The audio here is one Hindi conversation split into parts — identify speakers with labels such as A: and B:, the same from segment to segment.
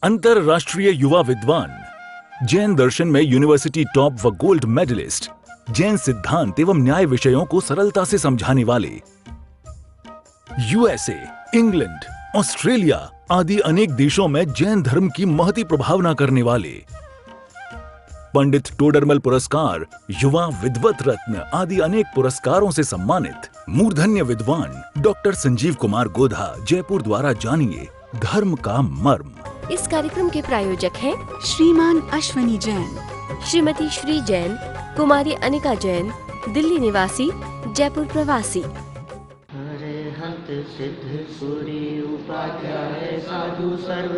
A: अंतरराष्ट्रीय युवा विद्वान, जैन दर्शन में यूनिवर्सिटी टॉप व गोल्ड मेडलिस्ट, जैन सिद्धांत एवं न्याय विषयों को सरलता से समझाने वाले, यूएसए, इंग्लैंड, ऑस्ट्रेलिया आदि अनेक देशों में जैन धर्म की महती प्रभावना करने वाले, पंडित टोडरमल पुरस्कार, युवा विद्वत रत्न आदि अनेक पुरस्कारों से सम्मानित मूर्धन्य विद्वान डॉक्टर संजीव कुमार गोधा जयपुर द्वारा जानिए धर्म का मर्म।
B: इस कार्यक्रम के प्रायोजक हैं
C: श्रीमान अश्वनी जैन,
B: श्रीमती श्री जैन, कुमारी अनिका जैन, दिल्ली निवासी, जयपुर प्रवासी।
D: हंत सिद्ध सूर्य उपाध्याय साधु सर्व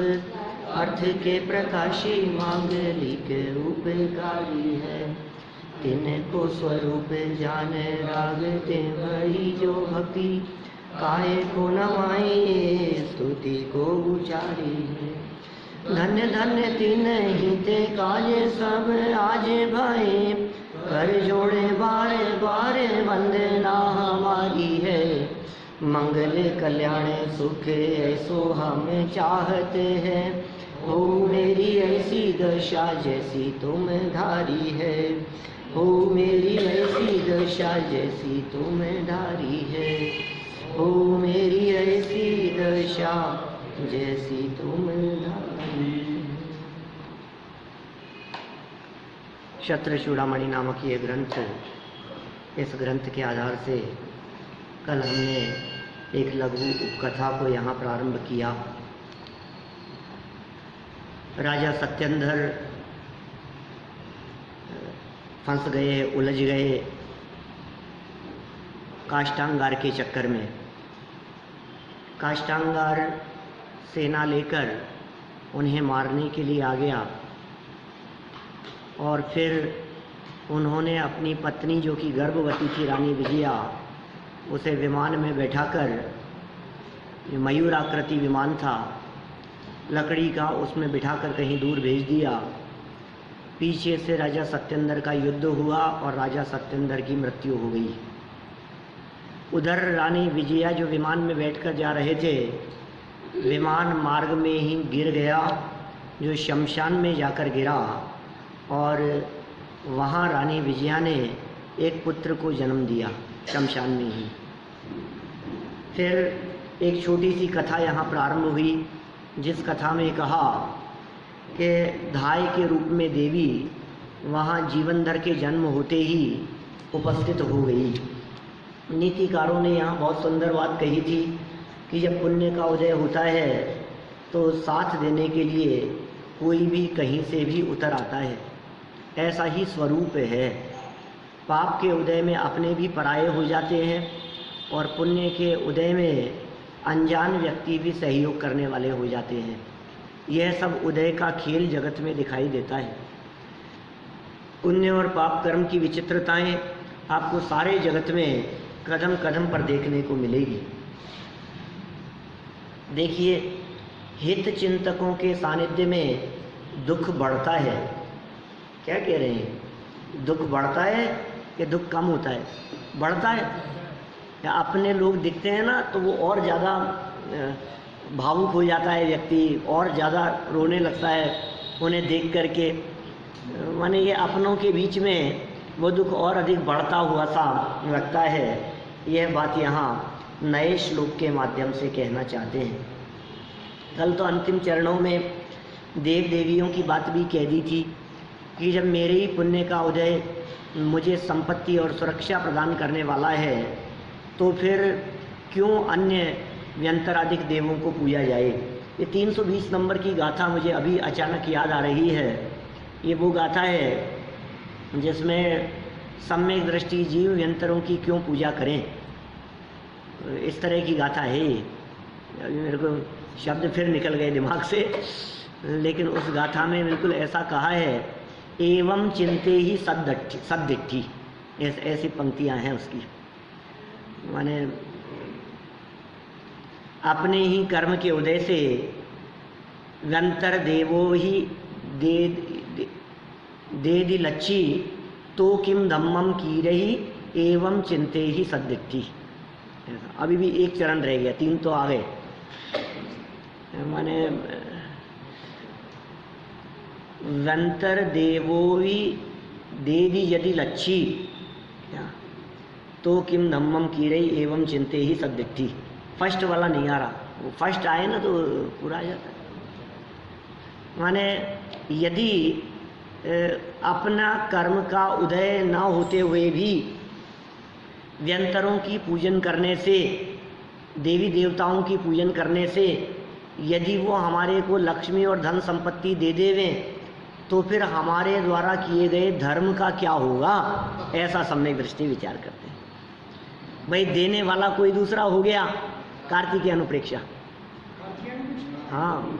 D: अर्थ के प्रकाशी मांगलिक उपकारी है। तिनको स्वरूप जाने राग ते भई जो भक्ति काहे को नमाई स्तुति को उचारी है। धन्य धन्य तीन ही ते काजे सब आज भाई कर जोड़े बारे बारे वंदना हमारी है। मंगल कल्याण सुख ऐसो हम चाहते हैं, हो मेरी ऐसी दशा जैसी तुम धारी है। हो मेरी ऐसी दशा जैसी तुम धारी है। हो मेरी ऐसी दशा जैसी तुम धारी है। शत्रचूड़ामणि नामक ये ग्रंथ, इस ग्रंथ के आधार से कल हमने एक लघु कथा को यहाँ प्रारंभ किया। राजा सत्येंद्र फंस गए, उलझ गए काष्टांगार के चक्कर में। काष्टांगार सेना लेकर उन्हें मारने के लिए आ गया और फिर उन्होंने अपनी पत्नी जो कि गर्भवती थी रानी विजया, उसे विमान में बैठाकर, मयूर आकृति विमान था लकड़ी का, उसमें बिठाकर कहीं दूर भेज दिया। पीछे से राजा सत्येंद्र का युद्ध हुआ और राजा सत्येंद्र की मृत्यु हो गई। उधर रानी विजया जो विमान में बैठकर जा रहे थे, विमान मार्ग में ही गिर गया, जो शमशान में जाकर गिरा और वहाँ रानी विजया ने एक पुत्र को जन्म दिया शमशान में ही। फिर एक छोटी सी कथा यहाँ प्रारंभ हुई, जिस कथा में कहा कि धाय के रूप में देवी वहाँ जीवनधर के जन्म होते ही उपस्थित हो गई। नीतिकारों ने यहाँ बहुत सुंदर बात कही थी कि जब पुण्य का उदय होता है तो साथ देने के लिए कोई भी कहीं से भी उतर आता है। ऐसा ही स्वरूप है। पाप के उदय में अपने भी पराये हो जाते हैं और पुण्य के उदय में अनजान व्यक्ति भी सहयोग करने वाले हो जाते हैं। यह सब उदय का खेल जगत में दिखाई देता है। पुण्य और पाप कर्म की विचित्रताएं आपको सारे जगत में कदम कदम पर देखने को मिलेगी। देखिए, हित चिंतकों के सानिध्य में दुख बढ़ता है। क्या कह रहे हैं? दुख बढ़ता है कि दुख कम होता है? बढ़ता है। या अपने लोग दिखते हैं ना तो वो और ज़्यादा भावुक हो जाता है व्यक्ति, और ज़्यादा रोने लगता है उन्हें देख करके। माने ये अपनों के बीच में वो दुख और अधिक बढ़ता हुआ सा लगता है। यह बात यहाँ नए श्लोक के माध्यम से कहना चाहते हैं। कल तो अंतिम चरणों में देव देवियों की बात भी कह दी थी कि जब मेरे ही पुण्य का उदय मुझे संपत्ति और सुरक्षा प्रदान करने वाला है तो फिर क्यों अन्य व्यंतराधिक देवों को पूजा जाए। ये 320 नंबर की गाथा मुझे अभी अचानक याद आ रही है। ये वो गाथा है जिसमें सम्यक दृष्टि जीव व्यंतरों की क्यों पूजा करें, इस तरह की गाथा है। अभी मेरे को शब्द फिर निकल गए दिमाग से, लेकिन उस गाथा में बिल्कुल ऐसा कहा है, एवं चिंते ही सद्दिट्ठी, ऐसी पंक्तियां हैं उसकी। माने अपने ही कर्म के उदय से व्यंतर देवो ही दे दी लच्छी तो किम धम्मम की रही एवं चिंते ही सद्दिट्ठी। अभी भी एक चरण रह गया, 3 तो आ गए। माने वंतर देवोवी देवी यदि लच्छी तो किम धम्मम कीरई एवं चिंते ही सद्दिट्ठी। फर्स्ट वाला नहीं आ रहा, वो फर्स्ट आए ना तो पूरा आ जाता है। माने यदि अपना कर्म का उदय ना होते हुए भी व्यंतरों की पूजन करने से, देवी देवताओं की पूजन करने से यदि वो हमारे को लक्ष्मी और धन संपत्ति दे देवें तो फिर हमारे द्वारा किए गए धर्म का क्या होगा, ऐसा सम्यक दृष्टि विचार करते हैं। भाई देने वाला कोई दूसरा हो गया, कार्तिकेय अनुप्रेक्षा। हाँ,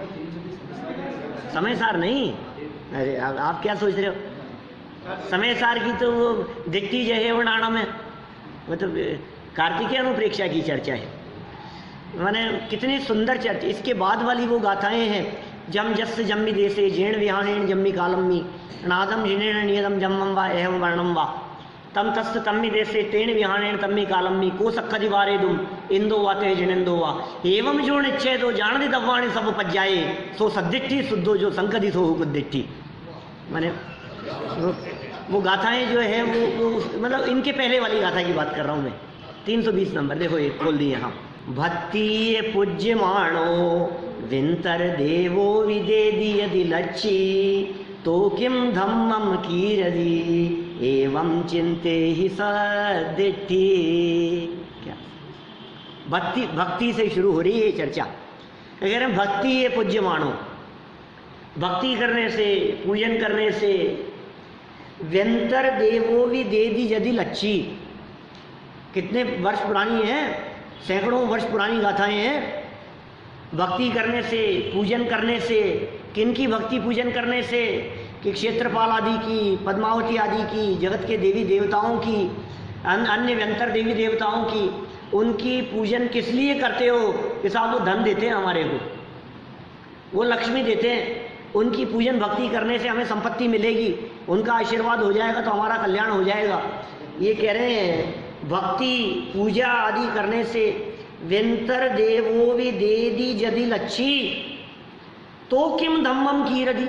D: समय सार नहीं। अरे आप क्या सोच रहे हो, समय सार की तो वो दिखती जो है वर्णाणा में, मतलब कार्तिकेय अनुप्रेक्षा की चर्चा है। माने कितनी सुंदर चर्चा। इसके बाद वाली वो गाथाएं हैं, जम जस जम्मी देशे जीर्ण विहाणेन जम्मी कालम्मी नादम जिनेण नियदम जम्मम वा एवं वर्णम वा तम तस्त तम्मी देशे तेण विहाणेन तम्मी कालम्मी को सखदि वारे दुम इंदो वाते जिनेंदो वा एवं जो निश्चय दो जान दे दवाणी सब पज्जाए सो सद्दिट्ठी शुद्धो जो संकदि सो गुद्दिट्ठी। माने वो गाथाएं जो है वो मतलब इनके पहले वाली गाथा की बात कर रहा हूँ मैं। 320 नंबर देखो, ये खोल दिए यहाँ। भक्ति पूज्य माणो विंतर देवो विदेदि यदि लच्छी तो किम धम्मम कीरदि एवं चिंते ही सद्दिट्ठी। क्या भक्ति से शुरू हो रही है चर्चा। अगर हम भक्ति ये पूज्य मानो, भक्ति करने से, पूजन करने से व्यंतर देवो विदेदि यदि लच्छी, कितने वर्ष पुरानी है, सैकड़ों वर्ष पुरानी गाथाएं हैं। भक्ति करने से, पूजन करने से, किनकी भक्ति पूजन करने से कि क्षेत्रपाल आदि की, पद्मावती आदि की, जगत के देवी देवताओं की, अन्य व्यंतर देवी देवताओं की, उनकी पूजन किस लिए करते हो कि साहब वो धन देते हैं हमारे को, वो लक्ष्मी देते हैं। उनकी पूजन भक्ति करने से हमें संपत्ति मिलेगी, उनका आशीर्वाद हो जाएगा तो हमारा कल्याण हो जाएगा। ये कह रहे हैं भक्ति पूजा आदि करने से व्यंतर देवो विदेदि यदि लच्छी तो किम धम्मम कीरदि,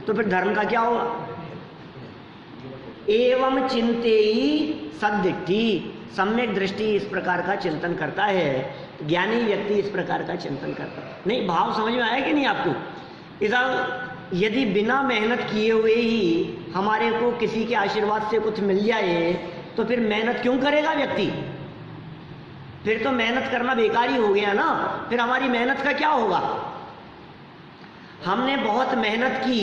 D: तो फिर धर्म का क्या होगा। एवं चिंते ही सद्दिट्ठी, सम्यक दृष्टि इस प्रकार का चिंतन करता है, ज्ञानी व्यक्ति इस प्रकार का चिंतन करता है। नहीं, भाव समझ में आया कि नहीं आपको। इसा यदि बिना मेहनत किए हुए ही हमारे को किसी के आशीर्वाद से कुछ मिल जाए तो फिर मेहनत क्यों करेगा व्यक्ति, फिर तो मेहनत करना बेकार ही हो गया ना। फिर हमारी मेहनत का क्या होगा। हमने बहुत मेहनत की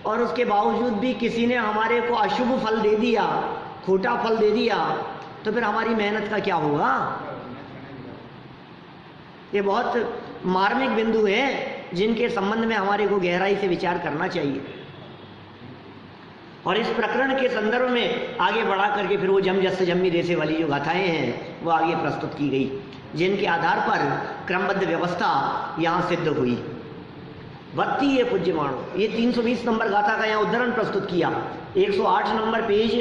D: और उसके बावजूद भी किसी ने हमारे को अशुभ फल दे दिया, खोटा फल दे दिया, तो फिर हमारी मेहनत का क्या होगा। ये बहुत मार्मिक बिंदु है जिनके संबंध में हमारे को गहराई से विचार करना चाहिए। और इस प्रकरण के संदर्भ में आगे बढ़ा करके फिर वो जम जस जम्मी देशे वाली जो गाथाएं हैं वो आगे प्रस्तुत की गई, जिनके आधार पर क्रमबद्ध व्यवस्था यहाँ सिद्ध हुई। भक्ति ये पूज्य मानो, ये 320 नंबर गाथा का यहाँ उद्धरण प्रस्तुत किया। 108 नंबर पेज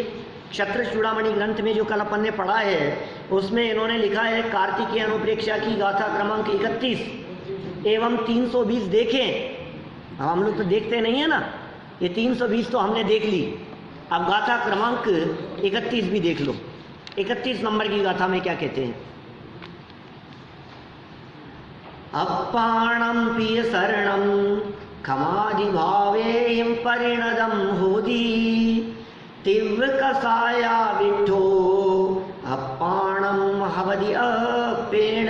D: क्षत्र चूड़ामणि ग्रंथ में जो कल अपन ने पढ़ा है उसमें इन्होंने लिखा है कार्तिकेय अनुप्रेक्षा की गाथा क्रमांक 31 एवं 320 देखें। हम लोग तो देखते नहीं है ना, ये 320 तो हमने देख ली, अब गाथा क्रमांक 31 भी देख लो। 31 नंबर की गाथा में क्या कहते हैं। अपाणम प्रिय शरणम खमादि भावे परिणदम होदी तीव्र कसाया विठो अपाणम हवदि अपेण।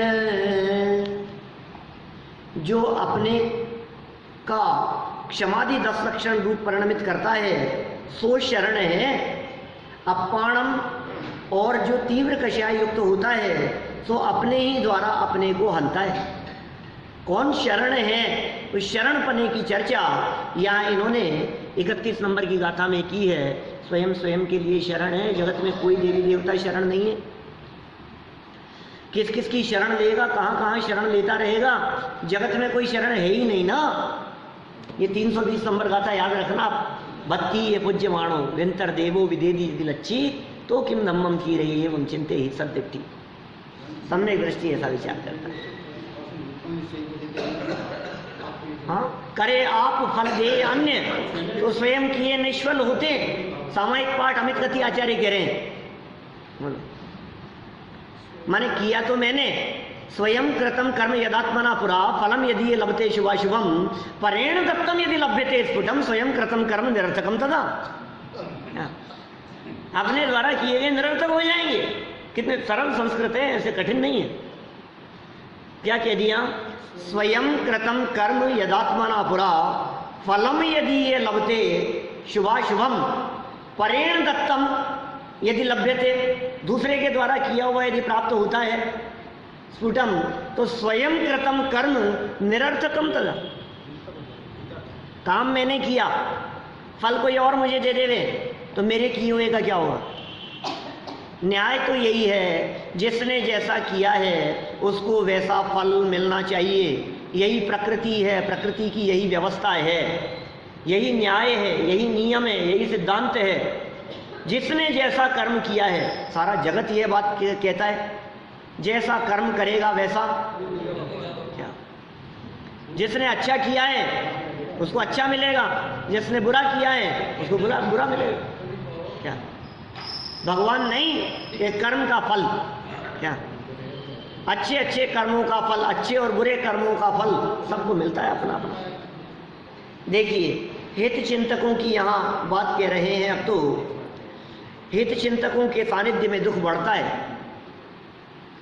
D: जो अपने का क्षमादि 10 लक्षण रूप परिणमित करता है सो शरण है। अपाणम और जो तीव्र कषाय युक्त होता है सो अपने ही द्वारा अपने को हंता है। कौन शरण है, उस शरण पने की चर्चा यहाँ इन्होंने 31 नंबर की गाथा में की है। स्वयं स्वयं के लिए शरण है, जगत में कोई देवी देवता शरण नहीं है। किस किस की शरण लेगा, कहाँ कहाँ शरण लेता रहेगा, जगत में कोई शरण है ही नहीं ना। ये 320 नंबर गाथा याद रखना। भक्ति ये पूज्य माणो व्यंतर देवो विदेदि लच्छी तो किम धम्मम की रही एवं चिंते ही सद्दिट्ठी। सम्यक दृष्टि ऐसा विचार करता है। हाँ, करे आप फल दे अन्य तो स्वयं किए निष्फल होते। सामायिक पाठ अमित गति आचार्य कह रहे हैं। बोलो, माने किया तो मैंने, स्वयं कृतम कर्म यदात्मना पुरा फलम यदि लभते शुभाशुभम परेण दत्तम यदि लभ्यते स्फुटम स्वयं कृतम कर्म निरर्थकम तदा। अपने द्वारा किए गए निरर्थक हो जाएंगे। कितने सरल संस्कृत है, ऐसे कठिन नहीं है। क्या कह दिया? स्वयं कृतम कर्म यदात्मना पुरा फलम यदि ये लभते शुभाशुभम परेण दत्तम यदि लभ्यते, दूसरे के द्वारा किया हुआ यदि प्राप्त होता है स्फुटम तो स्वयं कृतम कर्म निरर्थकम तदा। काम मैंने किया, फल कोई और मुझे दे देवे तो मेरे किए हुए का क्या होगा? न्याय तो यही है, जिसने जैसा किया है उसको वैसा फल मिलना चाहिए। यही प्रकृति है, प्रकृति की यही व्यवस्था है, यही न्याय है, यही नियम है, यही सिद्धांत है। जिसने जैसा कर्म किया है, सारा जगत यह बात कहता है, जैसा कर्म करेगा वैसा क्या। जिसने अच्छा किया है उसको अच्छा मिलेगा, जिसने बुरा किया है उसको बुरा मिलेगा। क्या भगवान नहीं, ये कर्म का फल क्या, अच्छे अच्छे कर्मों का फल, अच्छे और बुरे कर्मों का फल सबको मिलता है अपना अपना। देखिए, हित चिंतकों की यहाँ बात कह रहे हैं। अब तो हित चिंतकों के सानिध्य में दुख बढ़ता है।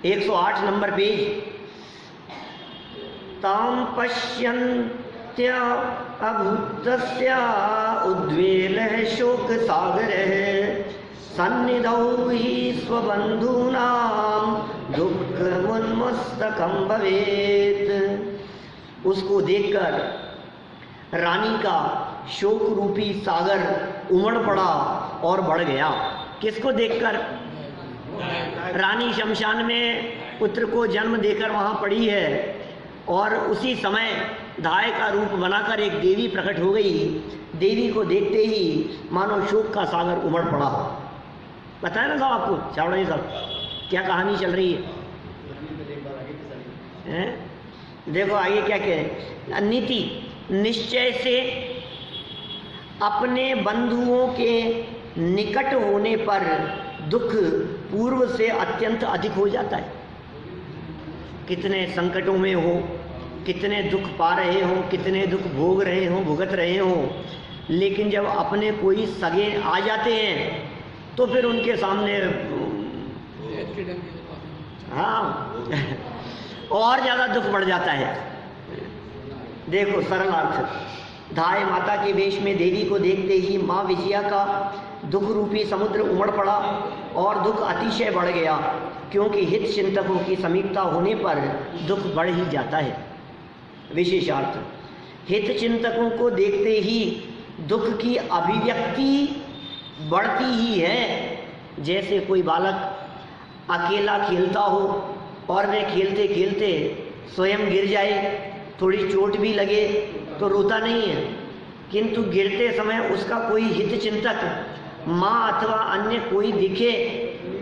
D: 108 नंबर पेज। ताम पश्यन्त्य अभूतस्य उद्वेलः शोक सागरः सन्निधौ हि स्वबन्धूनां दुःखमुन्मस्तकं भवेत्। उसको देखकर रानी का शोक रूपी सागर उमड़ पड़ा और बढ़ गया। किसको देखकर? रानी शमशान में पुत्र को जन्म देकर वहाँ पड़ी है और उसी समय धाय का रूप बनाकर एक देवी प्रकट हो गई। देवी को देखते ही मानो शोक का सागर उमड़ पड़ा। बताया ना साहब आपको, चावड़ा जी साहब, क्या कहानी चल रही है? देखो आगे क्या कह, नीति निश्चय से अपने बंधुओं के निकट होने पर दुख पूर्व से अत्यंत अधिक हो जाता है। कितने संकटों में हो, कितने दुख पा रहे हो, कितने दुख भोग रहे हो, भुगत रहे हो, लेकिन जब अपने कोई सगे आ जाते हैं तो फिर उनके सामने हाँ और ज़्यादा दुख बढ़ जाता है। देखो सरल अर्थ, धाय माता के वेश में देवी को देखते ही माँ विजया का दुख रूपी समुद्र उमड़ पड़ा और दुख अतिशय बढ़ गया, क्योंकि हित चिंतकों की समीपता होने पर दुख बढ़ ही जाता है। विशेषार्थ, हित चिंतकों को देखते ही दुख की अभिव्यक्ति बढ़ती ही है। जैसे कोई बालक अकेला खेलता हो और वह खेलते खेलते स्वयं गिर जाए, थोड़ी चोट भी लगे तो रोता नहीं है, किंतु गिरते समय उसका कोई हित चिंतक माँ अथवा अन्य कोई दिखे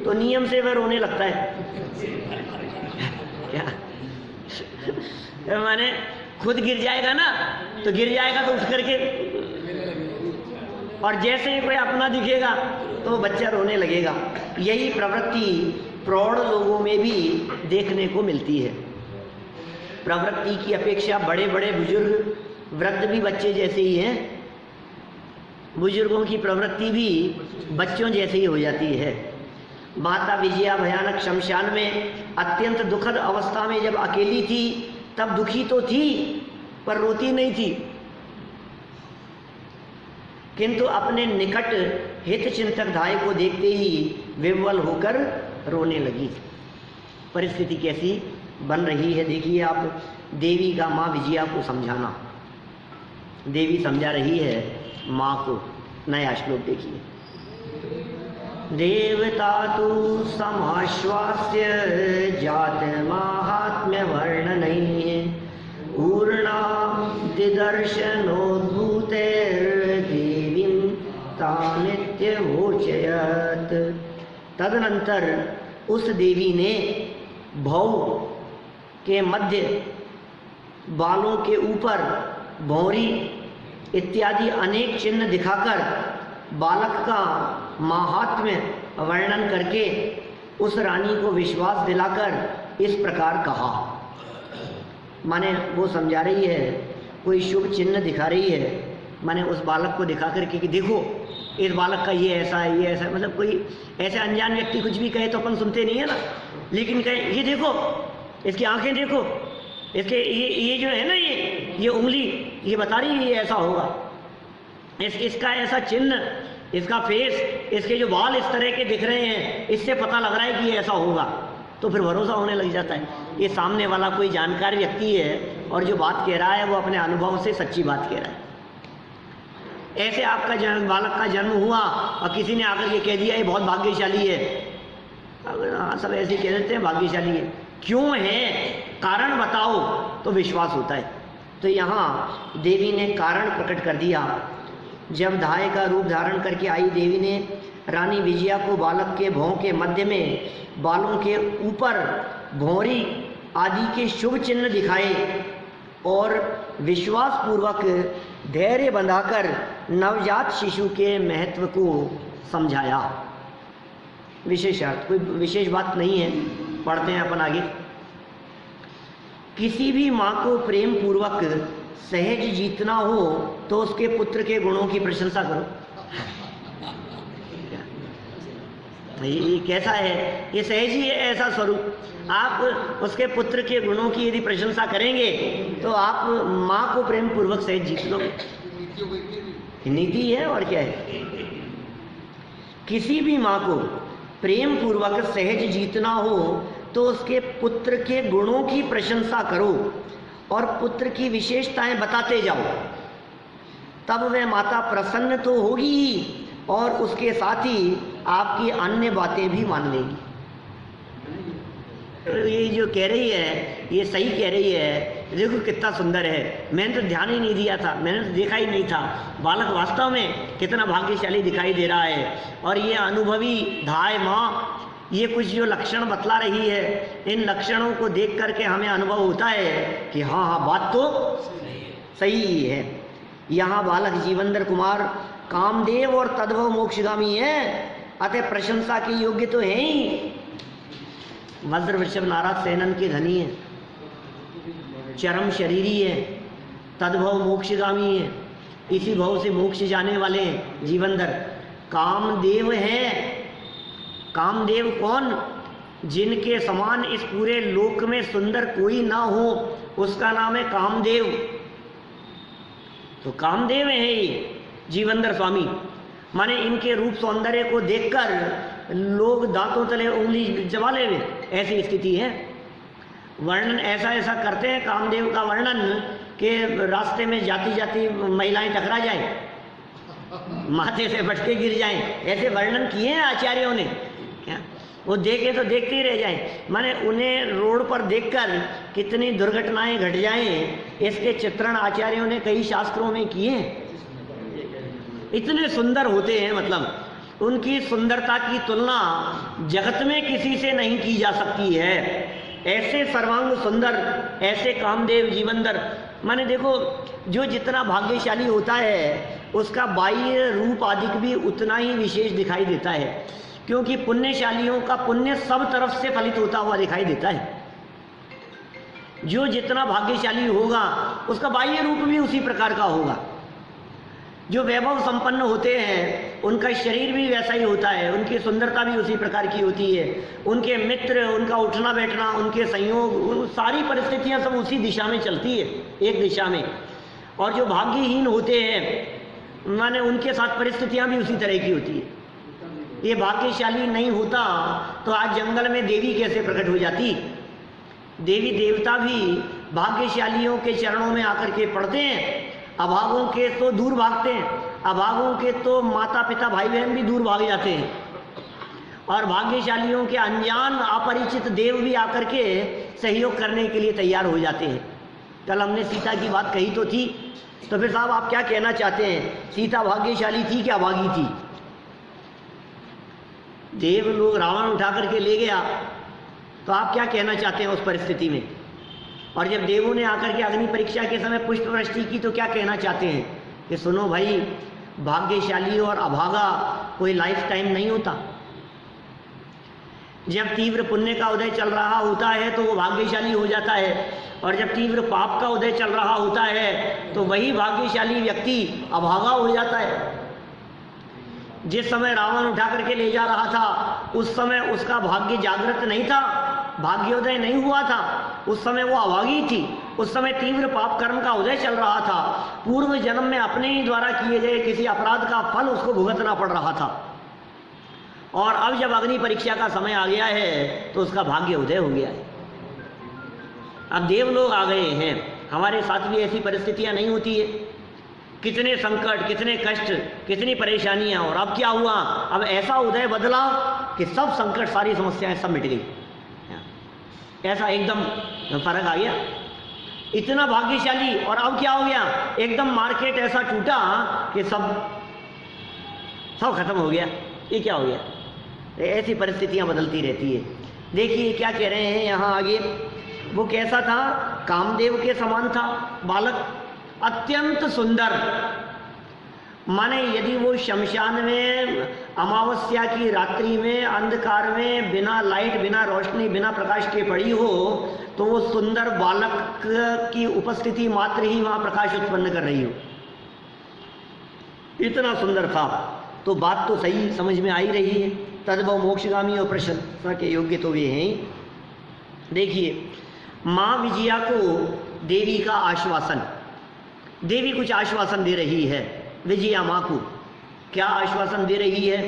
D: तो नियम से वह रोने लगता है। क्या माने, खुद गिर जाएगा ना तो गिर जाएगा तो उठ करके, और जैसे ही कोई अपना दिखेगा तो बच्चा रोने लगेगा। यही प्रवृत्ति प्रौढ़ लोगों में भी देखने को मिलती है। प्रवृत्ति की अपेक्षा बड़े बड़े बुजुर्ग, वृद्ध भी बच्चे जैसे ही हैं। बुजुर्गों की प्रवृत्ति भी बच्चों जैसे ही हो जाती है। माता विजया भयानक शमशान में अत्यंत दुखद अवस्था में जब अकेली थी तब दुखी तो थी पर रोती नहीं थी, किंतु अपने निकट हित चिंतक धाय को देखते ही विह्वल होकर रोने लगी। परिस्थिति कैसी बन रही है देखिए आप। देवी का माँ विजया को समझाना, देवी समझा रही है माँ को। नया श्लोक देखिए। देवता तो समाश्वास्य जात माहात्म्य वर्णनैः पूर्णा दिदर्शनोद्भूतेर्देवीं तानित्यवोचयत्। तदनंतर उस देवी ने भव के मध्य बालों के ऊपर भौरी इत्यादि अनेक चिन्ह दिखाकर बालक का माहात्म्य वर्णन करके उस रानी को विश्वास दिलाकर इस प्रकार कहा। माने वो समझा रही है, कोई शुभ चिन्ह दिखा रही है, माने उस बालक को दिखा करके कि देखो इस बालक का ये ऐसा है, ये ऐसा है। मतलब कोई ऐसे अनजान व्यक्ति कुछ भी कहे तो अपन सुनते नहीं है ना, लेकिन कहे ये देखो, इसकी आंखें देखो, इसके ये जो है ना, ये उंगली ये बता रही है ये ऐसा होगा, इसका ऐसा चिन्ह, इसका फेस, इसके जो बाल इस तरह के दिख रहे हैं, इससे पता लग रहा है कि ये ऐसा होगा। तो फिर भरोसा होने लग जाता है, ये सामने वाला कोई जानकार व्यक्ति है और जो बात कह रहा है वो अपने अनुभव से सच्ची बात कह रहा है। ऐसे आपका जन्म, बालक का जन्म हुआ और किसी ने आकर के कह दिया ये बहुत भाग्यशाली है, हाँ सब ऐसे कह देते हैं भाग्यशाली है, क्यों है, कारण बताओ, तो विश्वास होता है। तो यहाँ देवी ने कारण प्रकट कर दिया। जब धाय का रूप धारण करके आई देवी ने रानी विजया को बालक के भौं के मध्य में बालों के ऊपर भौरी आदि के शुभ चिन्ह दिखाए और विश्वास पूर्वक धैर्य बंधाकर नवजात शिशु के महत्व को समझाया। विशेषार्थ, कोई विशेष बात नहीं है, पढ़ते हैं अपन आगे। किसी भी माँ को प्रेम पूर्वक सहज जीतना हो तो उसके पुत्र के गुणों की प्रशंसा करो। ये कैसा है, ये सहज ही है ऐसा स्वरूप। आप उसके पुत्र के गुणों की यदि प्रशंसा करेंगे तो आप माँ को प्रेम पूर्वक सहज जीत लोगे। नीति है और क्या है। किसी भी माँ को प्रेम पूर्वक सहज जीतना हो तो उसके पुत्र के गुणों की प्रशंसा करो और पुत्र की विशेषताएं बताते जाओ, तब वह माता प्रसन्न तो होगी ही और उसके साथ ही आपकी अन्य बातें भी मान लेगी। ये जो कह रही है ये सही कह रही है, देखो कितना सुंदर है, मैंने तो ध्यान ही नहीं दिया था, मैंने तो देखा ही नहीं था, बालक वास्तव में कितना भाग्यशाली दिखाई दे रहा है। और ये अनुभवी धाय माँ ये कुछ जो लक्षण बतला रही है, इन लक्षणों को देख करके हमें अनुभव होता है कि हाँ हाँ बात तो सही ही है। यहाँ बालक जीवंदर कुमार कामदेव और तद्भव मोक्षगामी है, अतः प्रशंसा के योग्य तो है ही। वज्र वृषभ नारद सेनन के धनी है, चरम शरीरी है, तद्भव मोक्षगामी है, इसी भव से मोक्ष जाने वाले हैं जीवंदर। कामदेव है। कामदेव कौन? जिनके समान इस पूरे लोक में सुंदर कोई ना हो, उसका नाम है कामदेव। तो कामदेव है ये जीवंदर स्वामी। माने इनके रूप सौंदर्य को देखकर लोग दांतों तले उंगली चबा ले, ऐसी स्थिति है। वर्णन ऐसा ऐसा करते हैं कामदेव का वर्णन कि रास्ते में जाती जाती महिलाएं टकरा जाएं, माथे से फटके गिर जाएं, ऐसे वर्णन किए हैं आचार्यों ने। क्या वो देखे तो देखते ही रह जाएं। माने उन्हें रोड पर देखकर कितनी दुर्घटनाएं घट जाएं, इसके चित्रण आचार्यों ने कई शास्त्रों में किए हैं। इतने सुंदर होते हैं, मतलब उनकी सुंदरता की तुलना जगत में किसी से नहीं की जा सकती है। ऐसे सर्वांग सुंदर, ऐसे कामदेव जीवंदर। माने देखो, जो जितना भाग्यशाली होता है उसका बाह्य रूप आदि भी उतना ही विशेष दिखाई देता है, क्योंकि पुण्यशालियों का पुण्य सब तरफ से फलित होता हुआ दिखाई देता है। जो जितना भाग्यशाली होगा उसका बाह्य रूप भी उसी प्रकार का होगा। जो वैभव संपन्न होते हैं उनका शरीर भी वैसा ही होता है, उनकी सुंदरता भी उसी प्रकार की होती है, उनके मित्र, उनका उठना बैठना, उनके संयोग, सारी परिस्थितियां सब उसी दिशा में चलती है, एक दिशा में। और जो भाग्यहीन होते हैं माने उनके साथ परिस्थितियां भी उसी तरह की होती है। ये भाग्यशाली नहीं होता तो आज जंगल में देवी कैसे प्रकट हो जाती। देवी देवता भी भाग्यशालियों के चरणों में आकर के पड़ते हैं, अभागों के तो दूर भागते हैं, अभागों के तो माता पिता भाई बहन भी दूर भाग जाते हैं, और भाग्यशालियों के अनजान अपरिचित देव भी आकर के सहयोग करने के लिए तैयार हो जाते हैं। कल हमने सीता की बात कही तो थी, तो फिर साहब आप क्या कहना चाहते हैं, सीता भाग्यशाली थी क्या भागी थी? देव लोग रावण उठा करके ले गया, तो आप क्या कहना चाहते हैं उस परिस्थिति में? और जब देवों ने आकर के अग्नि परीक्षा के समय पुष्प वृष्टि की तो क्या कहना चाहते हैं कि सुनो भाई, भाग्यशाली और अभागा कोई लाइफ टाइम नहीं होता। जब तीव्र पुण्य का उदय चल रहा होता है तो वो भाग्यशाली हो जाता है, और जब तीव्र पाप का उदय चल रहा होता है तो वही भाग्यशाली व्यक्ति अभागा हो जाता है। जिस समय रावण उठा करके ले जा रहा था उस समय उसका भाग्य जागृत नहीं था, भाग्योदय नहीं हुआ था, उस समय वो अभागी थी। उस समय तीव्र पाप कर्म का उदय चल रहा था, पूर्व जन्म में अपने ही द्वारा किए गए किसी अपराध का फल उसको भुगतना पड़ रहा था। और अब जब अग्नि परीक्षा का समय आ गया है तो उसका भाग्य उदय हो गया है। अब देव लोग आ गए हैं, हमारे साथ भी ऐसी परिस्थितियां नहीं होती है। कितने संकट, कितने कष्ट, कितनी परेशानियां, और अब क्या हुआ, अब ऐसा उदय बदला कि सब संकट, सारी समस्याएं सब मिट गई। ऐसा एकदम फर्क आ गया, इतना भाग्यशाली। और अब क्या हो गया, एकदम मार्केट ऐसा टूटा कि सब खत्म हो गया। ये क्या हो गया? ऐसी परिस्थितियां बदलती रहती है। देखिए क्या कह रहे हैं यहाँ आगे। वो कैसा था? कामदेव के समान था बालक, अत्यंत सुंदर। माने यदि वो शमशान में अमावस्या की रात्रि में अंधकार में बिना लाइट, बिना रोशनी, बिना प्रकाश के पड़ी हो तो वो सुंदर बालक की उपस्थिति मात्र ही वहां प्रकाश उत्पन्न कर रही हो, इतना सुंदर था। तो बात तो सही समझ में आ ही रही है। तद्भव मोक्षगामी और प्रशंसा के योग्य तो वे हैं। देखिए माँ विजया को देवी का आश्वासन, देवी कुछ आश्वासन दे रही है विजया माँ को। क्या आश्वासन दे रही है?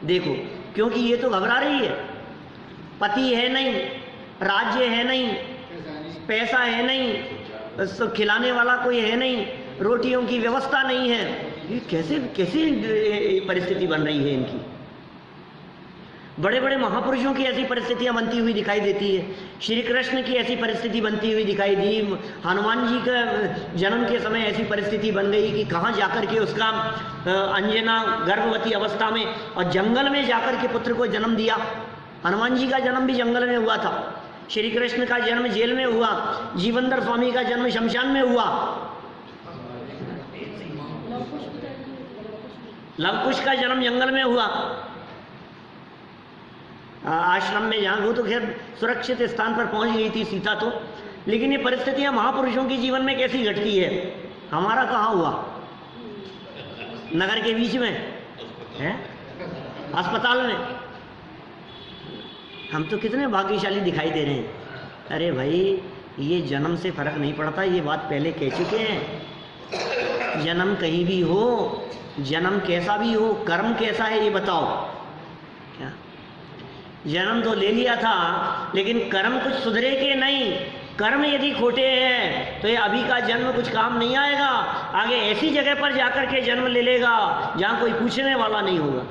D: देखो, क्योंकि ये तो घबरा रही है, पति है नहीं, राज्य है नहीं, पैसा है नहीं, खिलाने वाला कोई है नहीं, रोटियों की व्यवस्था नहीं है। ये कैसे परिस्थिति बन रही है इनकी? बड़े बड़े महापुरुषों की ऐसी परिस्थितियां बनती हुई दिखाई देती है। श्री कृष्ण की ऐसी परिस्थिति बनती हुई दिखाई दी, हनुमान जी का जन्म के समय ऐसी परिस्थिति बन गई कि कहाँ जाकर के उसका अंजना गर्भवती अवस्था में और जंगल में जाकर के पुत्र को जन्म दिया। हनुमान जी का जन्म भी जंगल में हुआ था, श्री कृष्ण का जन्म जेल में हुआ, जीवंदर स्वामी का जन्म शमशान में हुआ, लवकुश का जन्म जंगल में हुआ। आश्रम में जहाँ वो तो खैर सुरक्षित स्थान पर पहुंच गई थी सीता तो, लेकिन ये परिस्थितियां महापुरुषों के जीवन में कैसी घटती है? हमारा कहाँ हुआ? नगर के बीच में है, अस्पताल में। हम तो कितने भाग्यशाली दिखाई दे रहे हैं। अरे भाई, ये जन्म से फर्क नहीं पड़ता, ये बात पहले कह चुके हैं। जन्म कहीं भी हो, जन्म कैसा भी हो, कर्म कैसा है ये बताओ। क्या जन्म तो ले लिया था, लेकिन कर्म कुछ सुधरे के नहीं। कर्म यदि खोटे हैं तो ये अभी का जन्म कुछ काम नहीं आएगा, आगे ऐसी जगह पर जाकर के जन्म ले लेगा जहाँ कोई पूछने वाला नहीं होगा।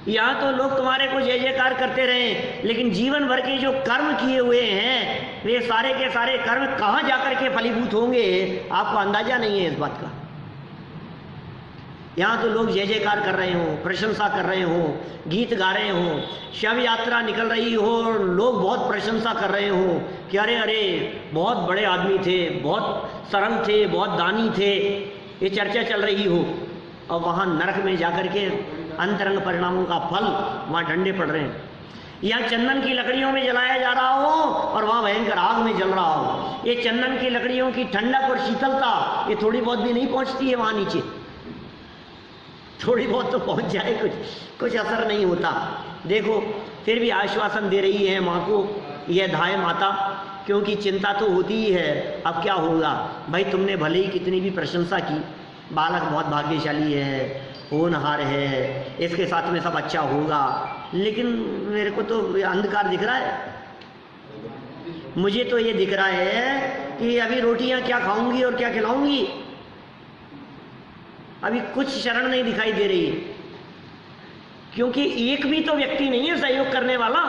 D: यहाँ तो लोग तुम्हारे को जय जयकार करते रहे, लेकिन जीवन भर के जो कर्म किए हुए हैं वे सारे के सारे कर्म कहाँ जाकर के फलीभूत होंगे आपको अंदाजा नहीं है इस बात का। यहाँ तो लोग जय जयकार कर रहे हो, प्रशंसा कर रहे हो, गीत गा रहे हो, शव यात्रा निकल रही हो, लोग बहुत प्रशंसा कर रहे हो कि अरे अरे बहुत बड़े आदमी थे, बहुत सरल थे, बहुत दानी थे, ये चर्चा चल रही हो। और वहाँ नरक में जाकर के अंतरंग परिणामों का फल वहाँ डंडे पड़ रहे हैं। यहाँ चंदन की लकड़ियों में जलाया जा रहा हो और वहाँ भयंकर आग में जल रहा हो। ये चंदन की लकड़ियों की ठंडक और शीतलता ये थोड़ी बहुत भी नहीं पहुँचती है वहाँ नीचे। थोड़ी बहुत तो पहुँच जाए, कुछ असर नहीं होता। देखो फिर भी आश्वासन दे रही है माँ को यह धाय माता, क्योंकि चिंता तो होती ही है। अब क्या होगा भाई, तुमने भले ही कितनी भी प्रशंसा की, बालक बहुत भाग्यशाली है, होनहार है, इसके साथ में सब अच्छा होगा, लेकिन मेरे को तो अंधकार दिख रहा है। मुझे तो ये दिख रहा है कि अभी रोटियां क्या खाऊंगी और क्या खिलाऊंगी, अभी कुछ शरण नहीं दिखाई दे रही है। क्योंकि एक भी तो व्यक्ति नहीं है सहयोग करने वाला।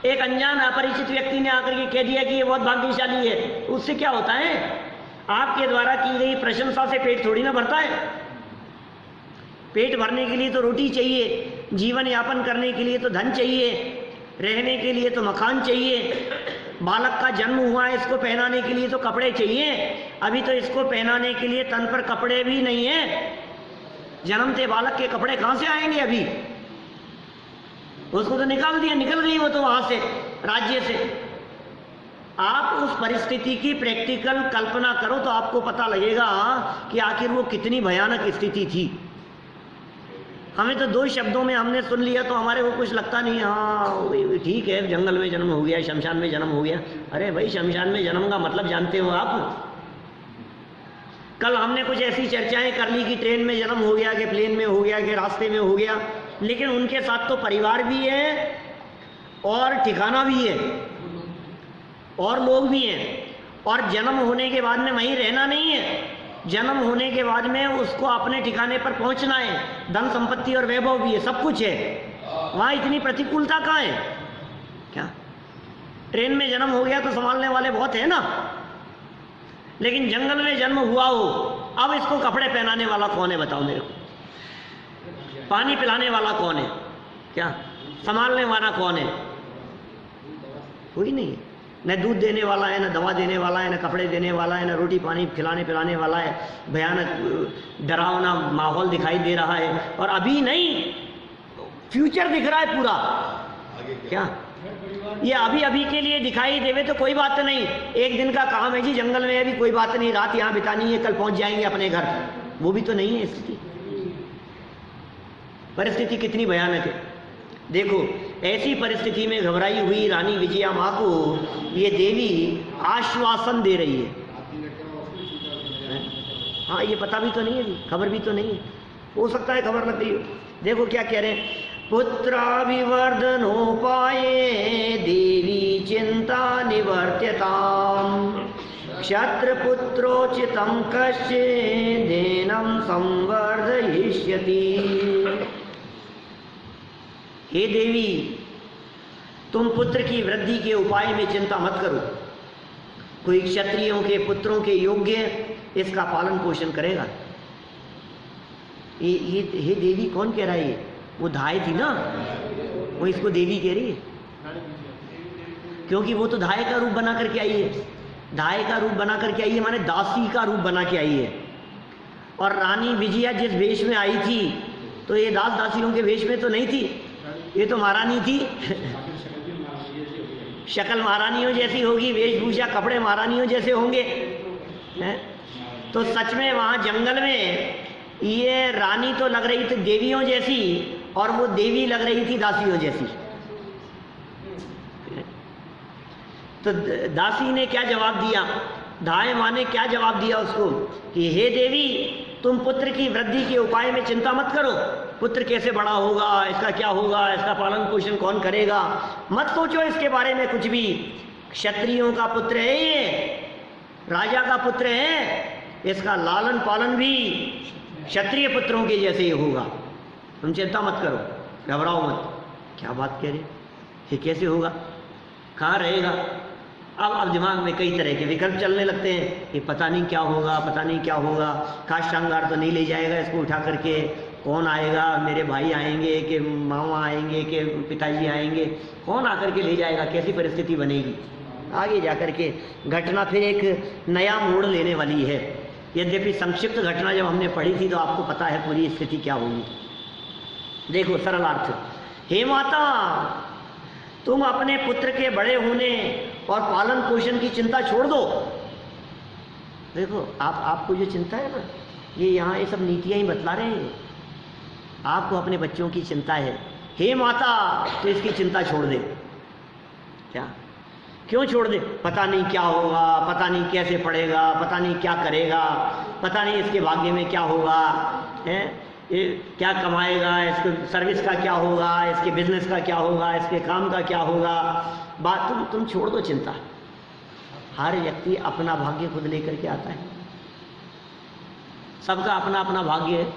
D: एक अनजान अपरिचित व्यक्ति ने आकर के कह दिया कि ये बहुत भाग्यशाली है, उससे क्या होता है? आपके द्वारा की गई प्रशंसा से पेट थोड़ी ना भरता है। पेट भरने के लिए तो रोटी चाहिए, जीवन यापन करने के लिए तो धन चाहिए, रहने के लिए तो मकान चाहिए, बालक का जन्म हुआ है, इसको पहनाने के लिए तो कपड़े चाहिए। अभी तो इसको पहनाने के लिए तन पर कपड़े भी नहीं है। जन्मते बालक के कपड़े कहां से आएंगे? अभी उसको तो निकाल दिया, निकल गई वो तो वहां से, राज्य से। आप उस परिस्थिति की प्रैक्टिकल कल्पना करो तो आपको पता लगेगा कि आखिर वो कितनी भयानक स्थिति थी। हमें तो 2 शब्दों में हमने सुन लिया तो हमारे को कुछ लगता नहीं, हाँ ठीक है, जंगल में जन्म हो गया, शमशान में जन्म हो गया। अरे भाई, शमशान में जन्म का मतलब जानते हो आप? कल हमने कुछ ऐसी चर्चाएं कर ली कि ट्रेन में जन्म हो गया, कि प्लेन में हो गया, कि रास्ते में हो गया, लेकिन उनके साथ तो परिवार भी है और ठिकाना भी है और लोग भी हैं। और जन्म होने के बाद में वहीं रहना नहीं है, जन्म होने के बाद में उसको अपने ठिकाने पर पहुंचना है। धन संपत्ति और वैभव भी है, सब कुछ है। वहां इतनी प्रतिकूलता कहाँ है? क्या ट्रेन में जन्म हो गया तो संभालने वाले बहुत है ना, लेकिन जंगल में जन्म हुआ हो, अब इसको कपड़े पहनाने वाला कौन है बताओ मेरे को? पानी पिलाने वाला कौन है? क्या संभालने वाला कौन है? कोई नहीं है। न दूध देने वाला है, न दवा देने वाला है, न कपड़े देने वाला है, न रोटी पानी खिलाने पिलाने वाला है। भयानक डरावना माहौल दिखाई दे रहा है। और अभी नहीं, फ्यूचर दिख रहा है पूरा। क्या ये अभी अभी के लिए दिखाई देवे तो कोई बात नहीं, एक दिन का काम है जी, जंगल में अभी कोई बात नहीं, रात यहाँ बितानी है, कल पहुंच जाएंगे अपने घर। वो भी तो नहीं है स्थिति। परिस्थिति कितनी भयानक है। देखो, ऐसी परिस्थिति में घबराई हुई रानी विजया माँ को ये देवी आश्वासन दे रही है। हाँ, ये पता भी तो नहीं है, खबर भी तो नहीं है, हो सकता है खबर लग गई हो। देखो क्या कह रहे हैं, पुत्राभिवर्धनोपाये देवी चिंता निवर्त्यताम् क्षत्रपुत्रोचितं कश्चिदेनं संवर्धयिष्यति। हे देवी, तुम पुत्र की वृद्धि के उपाय में चिंता मत करो। कोई क्षत्रियों के पुत्रों के योग्य इसका पालन पोषण करेगा। ये हे देवी कौन कह रहा है? ये वो धाय थी ना, वो इसको देवी कह रही है, क्योंकि वो तो धाय का रूप बना करके आई है। धाय का रूप बना करके आई है माने दासी का रूप बना के आई है। और रानी विजया जिस वेश में आई थी तो ये दास दासियों के वेश में तो नहीं थी, ये तो महारानी थी। शक्ल महारानियों जैसी होगी, वेशभूषा कपड़े महारानियों जैसे होंगे, हैं? तो सच में वहां जंगल में ये रानी तो लग रही थी देवियों जैसी, और वो देवी लग रही थी दासियों जैसी। तो दासी ने क्या जवाब दिया? धाय माँ ने क्या जवाब दिया उसको कि हे देवी, तुम पुत्र की वृद्धि के उपाय में चिंता मत करो। पुत्र कैसे बड़ा होगा, इसका क्या होगा, इसका पालन पोषण कौन करेगा, मत सोचो इसके बारे में कुछ भी। क्षत्रियों का पुत्र है ये, राजा का पुत्र है, इसका लालन पालन भी क्षत्रिय पुत्रों के जैसे ही होगा। तुम चिंता मत करो, घबराओ मत। क्या बात कह रहे, ये कैसे होगा, कहाँ रहेगा? अब दिमाग में कई तरह के विकल्प चलने लगते हैं कि पता नहीं क्या होगा, पता नहीं क्या होगा। काष्ठांगार तो नहीं ले जाएगा इसको उठा करके, कौन आएगा? मेरे भाई आएंगे कि मामा आएंगे कि पिताजी आएंगे, कौन आकर के ले जाएगा? कैसी परिस्थिति बनेगी? आगे जाकर के घटना फिर एक नया मोड़ लेने वाली है। यद्यपि संक्षिप्त घटना जब हमने पढ़ी थी तो आपको पता है पूरी स्थिति क्या होगी। देखो सरल अर्थ, हे माता, तुम अपने पुत्र के बड़े होने और पालन पोषण की चिंता छोड़ दो। देखो आपको जो चिंता है ना, ये यहाँ ये सब नीतियाँ ही बतला रहे हैं। आपको अपने बच्चों की चिंता है, हे माता, तो इसकी चिंता छोड़ दे। क्या क्यों छोड़ दे? पता नहीं क्या होगा, पता नहीं कैसे पढ़ेगा, पता नहीं क्या करेगा, पता नहीं इसके भाग्य में क्या होगा, है ये क्या कमाएगा, इसके सर्विस का क्या होगा, इसके बिजनेस का क्या होगा, इसके काम का क्या होगा। बात तुम छोड़ दो चिंता। हर व्यक्ति अपना भाग्य खुद लेकर के आता है, सबका अपना अपना भाग्य है।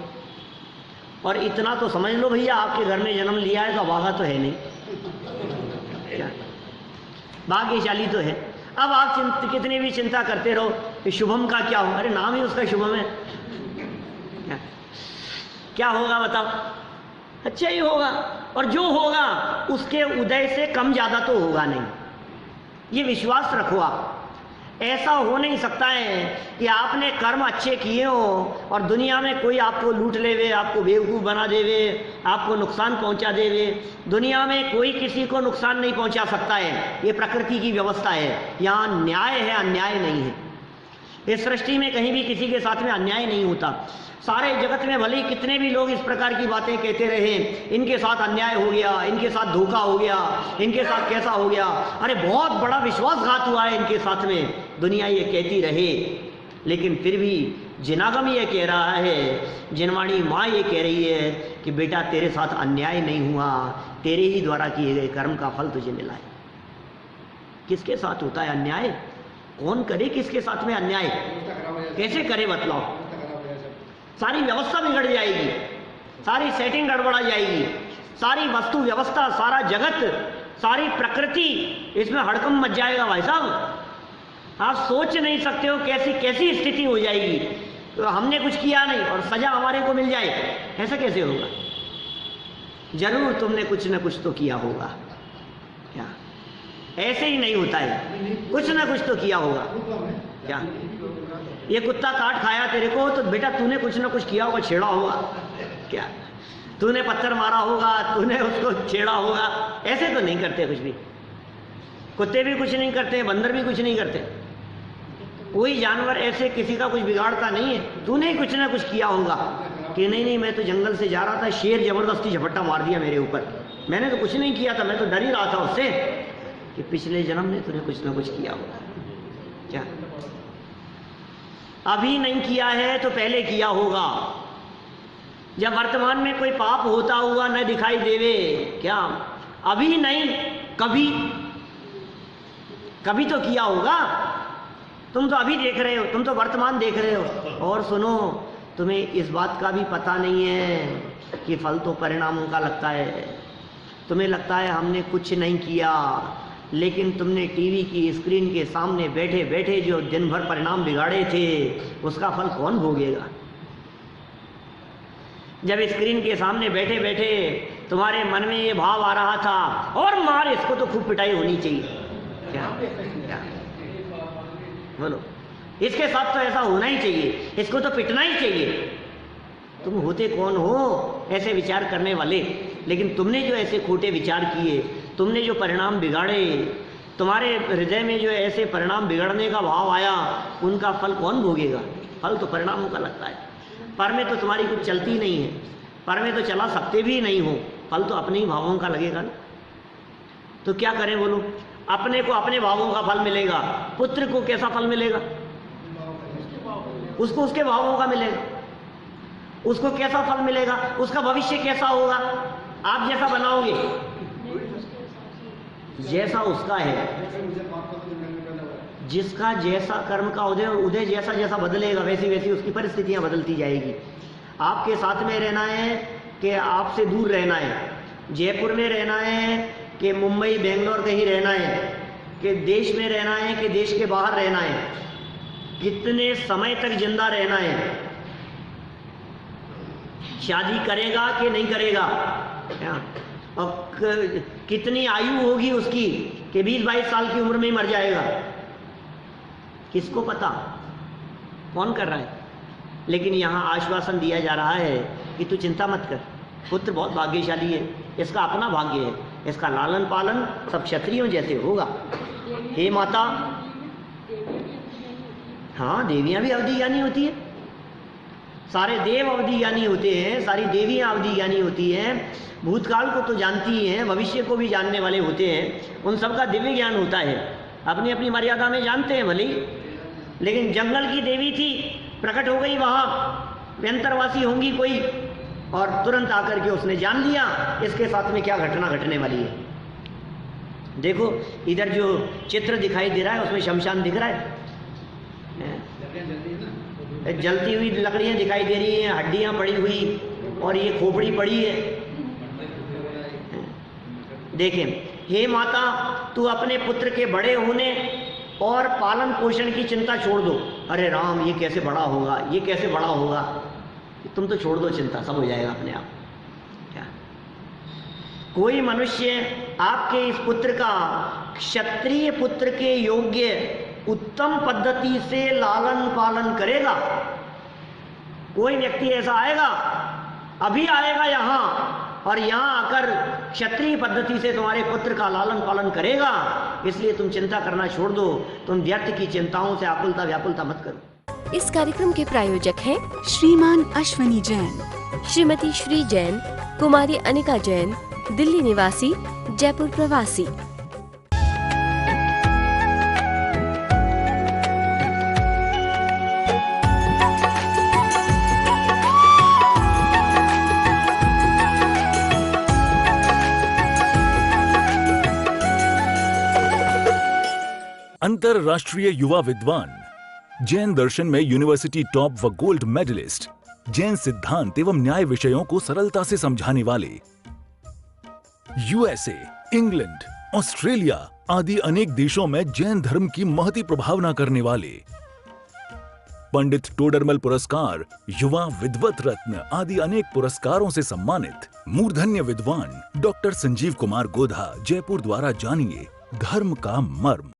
D: और इतना तो समझ लो भैया, आपके घर में जन्म लिया है तो अभागा तो है नहीं, क्या भाग्यशाली तो है। अब आप कितने भी चिंता करते रहो कि शुभम का क्या होगा, अरे नाम ही उसका शुभम है, क्या होगा बताओ? अच्छा ही होगा। और जो होगा उसके उदय से कम ज्यादा तो होगा नहीं, ये विश्वास रखो आप। ऐसा हो नहीं सकता है कि आपने कर्म अच्छे किए हो और दुनिया में कोई आपको लूट लेवे, आपको बेवकूफ़ बना देवे, आपको नुकसान पहुंचा देवे। दुनिया में कोई किसी को नुकसान नहीं पहुंचा सकता है, ये प्रकृति की व्यवस्था है। यहाँ न्याय है, अन्याय नहीं है। इस सृष्टि में कहीं भी किसी के साथ में अन्याय नहीं होता। सारे जगत में भले ही कितने भी लोग इस प्रकार की बातें कहते रहे, इनके साथ अन्याय हो गया, इनके साथ धोखा हो गया, इनके साथ कैसा हो गया, अरे बहुत बड़ा विश्वासघात हुआ है इनके साथ में, दुनिया ये कहती रहे। लेकिन फिर भी जिनागम ये कह रहा है, जिनवाणी माँ ये कह रही है कि बेटा तेरे साथ अन्याय नहीं हुआ, तेरे ही द्वारा किए गए कर्म का फल तुझे मिला है। किसके साथ होता है अन्याय? कौन करे किसके साथ में अन्याय? कैसे करे बतलाओ? सारी व्यवस्था बिगड़ जाएगी, सारी सेटिंग गड़बड़ा जाएगी, सारी वस्तु व्यवस्था, सारा जगत, सारी प्रकृति इसमें हड़कंप मच जाएगा भाई साहब। आप सोच नहीं सकते हो कैसी कैसी स्थिति हो जाएगी। तो हमने कुछ किया नहीं और सजा हमारे को मिल जाए, ऐसा कैसे होगा? जरूर तुमने कुछ न कुछ तो किया होगा। क्या ऐसे ही नहीं होता है, कुछ ना कुछ तो किया होगा। क्या ये कुत्ता काट खाया तेरे को, तो बेटा तूने कुछ ना कुछ किया होगा, छेड़ा होगा। क्या तूने पत्थर मारा होगा, तूने उसको छेड़ा होगा। ऐसे तो नहीं करते कुछ भी, कुत्ते भी कुछ नहीं करते, बंदर भी कुछ नहीं करते, कोई जानवर ऐसे किसी का कुछ बिगाड़ता नहीं है। तूने ही कुछ ना कुछ किया होगा कि नहीं मैं तो जंगल से जा रहा था, शेर जबरदस्ती झपट्टा मार दिया मेरे ऊपर, मैंने तो कुछ नहीं किया था, मैं तो डर ही रहा था उससे। कि पिछले जन्म में तूने कुछ ना कुछ किया होगा। क्या अभी नहीं किया है तो पहले किया होगा। जब वर्तमान में कोई पाप होता हुआ न दिखाई देवे, क्या अभी नहीं कभी कभी तो किया होगा। तुम तो अभी देख रहे हो, तुम तो वर्तमान देख रहे हो। और सुनो, तुम्हें इस बात का भी पता नहीं है कि फल तो परिणामों का लगता है। तुम्हें लगता है हमने कुछ नहीं किया, लेकिन तुमने टीवी की स्क्रीन के सामने बैठे बैठे जो दिन भर परिणाम बिगाड़े थे, उसका फल कौन भोगेगा? जब स्क्रीन के सामने बैठे बैठे तुम्हारे मन में ये भाव आ रहा था, और मार इसको तो खूब पिटाई होनी चाहिए। क्या बोलो, इसके साथ तो ऐसा होना ही चाहिए, इसको तो पिटना ही चाहिए। तुम होते कौन हो ऐसे विचार करने वाले? लेकिन तुमने जो ऐसे खोटे विचार किए, तुमने जो परिणाम बिगाड़े, तुम्हारे हृदय में जो ऐसे परिणाम बिगड़ने का भाव आया, उनका फल कौन भोगेगा? फल तो परिणामों का लगता है। पर में तो तुम्हारी कुछ चलती नहीं है, पर में तो चला सकते भी नहीं हो, फल तो अपने ही भावों का लगेगा ना। तो क्या करें बोलो? अपने को अपने भावों का फल मिलेगा, पुत्र को कैसा फल मिलेगा? उसको उसके भावों का मिलेगा। उसको कैसा फल मिलेगा? उसका भविष्य कैसा होगा? आप जैसा बनाओगे, जैसा उसका है, जिसका जैसा कर्म का उदय जैसा जैसा बदलेगा, वैसी वैसी उसकी परिस्थितियां बदलती जाएगी। आपके साथ में रहना है कि आपसे दूर रहना है, जयपुर में रहना है कि मुंबई बेंगलोर कहीं रहना है, कि देश में रहना है कि देश के बाहर रहना है, कितने समय तक जिंदा रहना है, शादी करेगा कि नहीं करेगा, और कितनी आयु होगी उसकी, कि 20-22 साल की उम्र में ही मर जाएगा, किसको पता? कौन कर रहा है? लेकिन यहाँ आश्वासन दिया जा रहा है कि तू चिंता मत कर, पुत्र बहुत भाग्यशाली है, इसका अपना भाग्य है, इसका लालन पालन सब क्षत्रियों जैसे होगा। हे माता, हाँ देवियाँ भी अवधि ज्ञानी होती है, सारे देव अवधि ज्ञानी होते हैं, सारी देवियाँ अवधि ज्ञानी होती हैं, भूतकाल को तो जानती ही हैं, भविष्य को भी जानने वाले होते हैं, उन सबका दिव्य ज्ञान होता है, अपनी अपनी मर्यादा में जानते हैं भले। लेकिन जंगल की देवी थी, प्रकट हो गई वहाँ, व्यंतरवासी होंगी कोई, और तुरंत आकर के उसने जान लिया इसके साथ में क्या घटना घटने वाली है। देखो इधर जो चित्र दिखाई दे रहा है उसमें शमशान दिख रहा है, जलती हुई लकड़ियाँ दिखाई दे रही हैं, हड्डियाँ पड़ी हुई, और ये खोपड़ी पड़ी है। देखें, हे माता, तू अपने पुत्र के बड़े होने और पालन पोषण की चिंता छोड़ दो। अरे राम, ये कैसे बड़ा होगा, ये कैसे बड़ा होगा, तुम तो छोड़ दो चिंता, सब हो जाएगा अपने आप। क्या कोई मनुष्य आपके इस पुत्र का क्षत्रिय पुत्र के योग्य उत्तम पद्धति से लालन पालन करेगा, कोई व्यक्ति ऐसा आएगा, अभी आएगा यहाँ और यहाँ आकर क्षत्रिय पद्धति से तुम्हारे पुत्र का लालन पालन करेगा, इसलिए तुम चिंता करना छोड़ दो, तुम व्यर्थ की चिंताओं से आकुलता व्याकुलता मत करो।
B: इस कार्यक्रम के प्रायोजक हैं
C: श्रीमान अश्वनी जैन,
B: श्रीमती श्री जैन, कुमारी अनिका जैन, दिल्ली निवासी, जयपुर प्रवासी।
A: अंतरराष्ट्रीय युवा विद्वान, जैन दर्शन में यूनिवर्सिटी टॉप व गोल्ड मेडलिस्ट, जैन सिद्धांत एवं न्याय विषयों को सरलता से समझाने वाले, यूएसए, इंग्लैंड, ऑस्ट्रेलिया आदि अनेक देशों में जैन धर्म की महती प्रभावना करने वाले, पंडित टोडरमल पुरस्कार, युवा विद्वत रत्न आदि अनेक पुरस्कारों से सम्मानित मूर्धन्य विद्वान डॉक्टर संजीव कुमार गोधा, जयपुर द्वारा जानिए धर्म का मर्म।